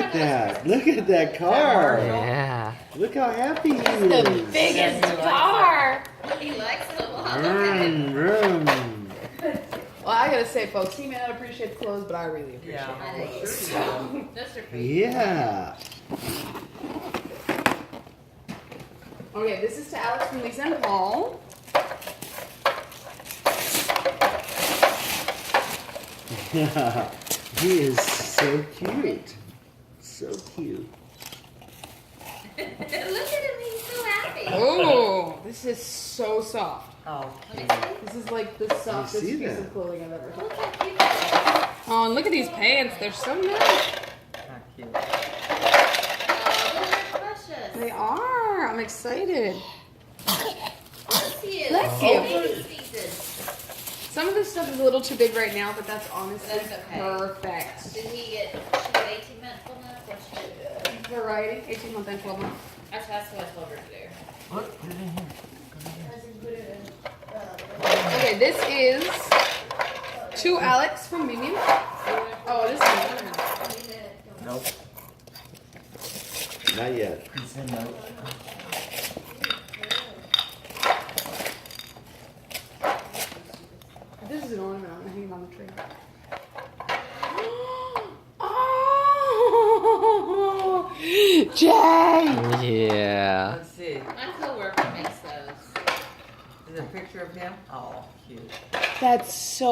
at that. Look at that car. Yeah. Look how happy he is. The biggest car. He likes it a lot. Vroom, vroom. Well, I gotta say, folks, he may not appreciate the clothes, but I really appreciate I it. know you. Those are pretty. Yeah. Okay, this is to Alex from Lisa and Paul. He is so cute. So cute. Look at him, he's so happy. Oh, this is so soft. Oh, Let me see. This is like the softest see piece that? of clothing I've ever had. Look how cute that Oh, and look at these pants. They're so nice. not cute. is. Oh, those are precious. They are. I'm excited. Bless you. Bless Oh, you. baby season. Some of this stuff is a little too big right now, but that's honestly That's okay. perfect. Did he get 18 months full month? What should I do? Variety, 18 month and 12 month. That's what I told her to do. Look, put it in here. Okay, this is to Alex from Minion. Oh, this is Nope. Not yet. He said no. This is an ornament. I'm gonna hang it on the tree. Oh, Jay! Yeah. Let's see. My coworker makes those. Is it a picture of him? Oh, cute. That's so